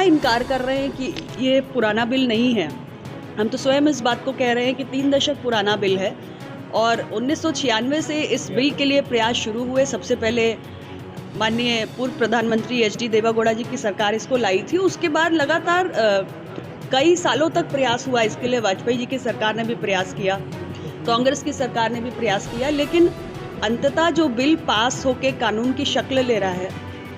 इनकार कर रहे हैं कि ये पुराना बिल नहीं है। हम तो स्वयं इस बात को कह रहे हैं कि 3 दशक पुराना बिल है और 1996 से इस बिल के लिए प्रयास शुरू हुए। सबसे पहले माननीय पूर्व प्रधानमंत्री एच.डी. देवेगौड़ा जी की सरकार इसको लाई थी। उसके बाद लगातार कई सालों तक प्रयास हुआ इसके लिए। वाजपेयी जी की सरकार ने भी प्रयास किया, कांग्रेस की सरकार ने भी प्रयास किया, लेकिन अंततः जो बिल पास होके कानून की शक्ल ले रहा है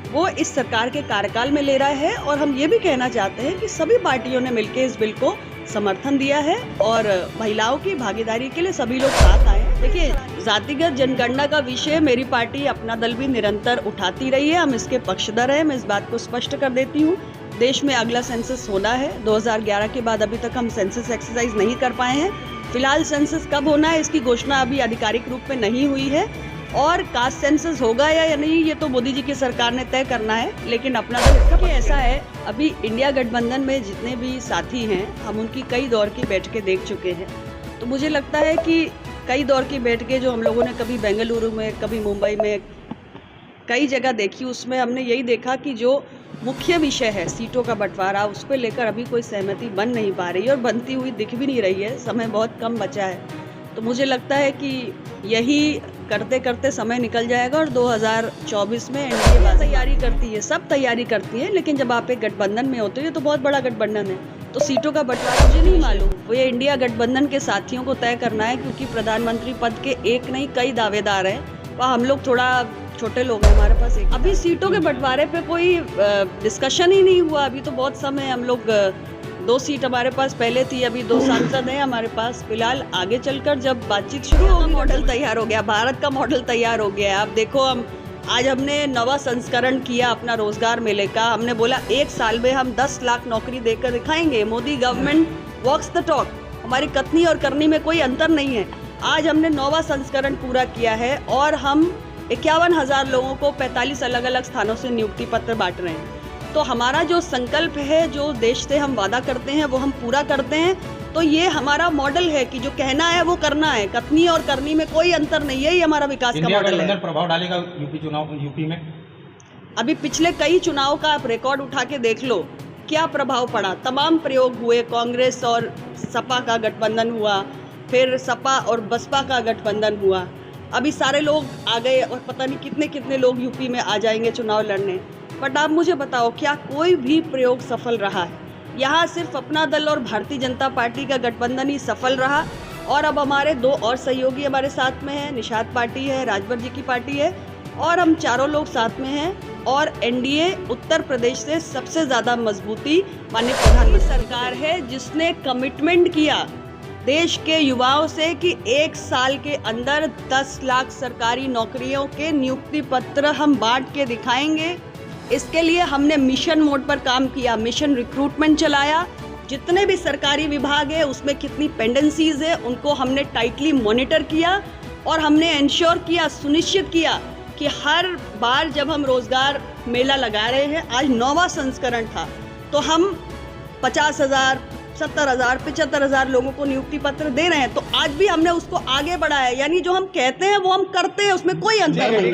वो इस सरकार के कार्यकाल में ले रहा है। और हम ये भी कहना चाहते हैं कि सभी पार्टियों ने मिलकर इस बिल को समर्थन दिया है और महिलाओं की भागीदारी के लिए सभी लोग साथ आए हैं। देखिए, जातिगत जनगणना का विषय मेरी पार्टी, अपना दल भी निरंतर उठाती रही है। हम इसके पक्षधर हैं। मैं इस बात को स्पष्ट कर देती हूँ, देश में अगला सेंसस होना है। 2011 के बाद अभी तक हम सेंसस एक्सरसाइज नहीं कर पाए हैं। फिलहाल सेंसस कब होना है इसकी घोषणा अभी आधिकारिक रूप में नहीं हुई है और कास्ट सेंसस होगा या नहीं ये तो मोदी जी की सरकार ने तय करना है। लेकिन अपना तो ऐसा है, अभी इंडिया गठबंधन में जितने भी साथी हैं हम उनकी कई दौर की बैठकें देख चुके हैं। तो मुझे लगता है कि कई दौर की बैठकें जो हम लोगों ने कभी बेंगलुरु में, कभी मुंबई में, कई जगह देखी, उसमें हमने यही देखा कि जो मुख्य विषय है सीटों का बंटवारा, उस पर लेकर अभी कोई सहमति बन नहीं पा रही है और बनती हुई दिख भी नहीं रही है। समय बहुत कम बचा है। तो मुझे लगता है कि यही करते करते समय निकल जाएगा और 2024 में एनडीए तैयारी करती है, सब तैयारी करती है, लेकिन जब आप एक गठबंधन में होते हो, ये तो बहुत बड़ा गठबंधन है, तो सीटों का बंटवारा मुझे नहीं मालूम, वो ये इंडिया गठबंधन के साथियों को तय करना है। क्योंकि प्रधानमंत्री पद के एक नहीं कई दावेदार हैं, वह हम लोग थोड़ा छोटे लोग हैं, हमारे पास एक अभी सीटों के बंटवारे पे कोई डिस्कशन ही नहीं हुआ। अभी तो बहुत समय, हम लोग 2 सीट हमारे पास पहले थी, अभी 2 सांसद हैं हमारे पास। फिलहाल आगे चलकर जब बातचीत शुरू होगी, मॉडल तैयार हो गया, भारत का मॉडल तैयार हो गया है। आप देखो, आज हमने नवा संस्करण किया अपना रोजगार मेले का। हमने बोला 1 साल में हम 10 लाख नौकरी देकर दिखाएंगे। Modi government walks the talk. हमारी कथनी और करनी में कोई अंतर नहीं है। आज हमने नवा संस्करण पूरा किया है और हम 51,000 लोगों को 45 अलग अलग स्थानों से नियुक्ति पत्र बांट रहे हैं। तो हमारा जो संकल्प है, जो देश से हम वादा करते हैं, वो हम पूरा करते हैं। तो ये हमारा मॉडल है कि जो कहना है वो करना है। कथनी और करनी में कोई अंतर नहीं है। ये हमारा विकास का मॉडल है। प्रभाव डालेगा यूपी में? अभी पिछले कई चुनाव का आप रिकॉर्ड उठा के देख लो, क्या प्रभाव पड़ा। तमाम प्रयोग हुए, कांग्रेस और सपा का गठबंधन हुआ, फिर सपा और बसपा का गठबंधन हुआ। अभी सारे लोग आ गए और पता नहीं कितने कितने लोग यूपी में आ जाएंगे चुनाव लड़ने। बट आप मुझे बताओ, क्या कोई भी प्रयोग सफल रहा है? यहाँ सिर्फ अपना दल और भारतीय जनता पार्टी का गठबंधन ही सफल रहा। और अब हमारे 2 और सहयोगी हमारे साथ में हैं, निषाद पार्टी है, राजभर जी की पार्टी है, और हम चारों लोग साथ में हैं। और एनडीए उत्तर प्रदेश से सबसे ज़्यादा मजबूती माननीय प्रधानमंत्री सरकार है, जिसने कमिटमेंट किया देश के युवाओं से कि 1 साल के अंदर 10 लाख सरकारी नौकरियों के नियुक्ति पत्र हम बांट के दिखाएंगे। इसके लिए हमने मिशन मोड पर काम किया, मिशन रिक्रूटमेंट चलाया। जितने भी सरकारी विभाग है उसमें कितनी पेंडेंसीज है उनको हमने टाइटली मॉनिटर किया और हमने इंश्योर किया, सुनिश्चित किया कि हर बार जब हम रोजगार मेला लगा रहे हैं, आज 9वां संस्करण था, तो हम 50,000, 70,000, 75,000 लोगों को नियुक्ति पत्र दे रहे हैं। तो आज भी हमने उसको आगे बढ़ाया। यानी जो हम कहते हैं वो हम करते हैं, उसमें कोई अंतर नहीं।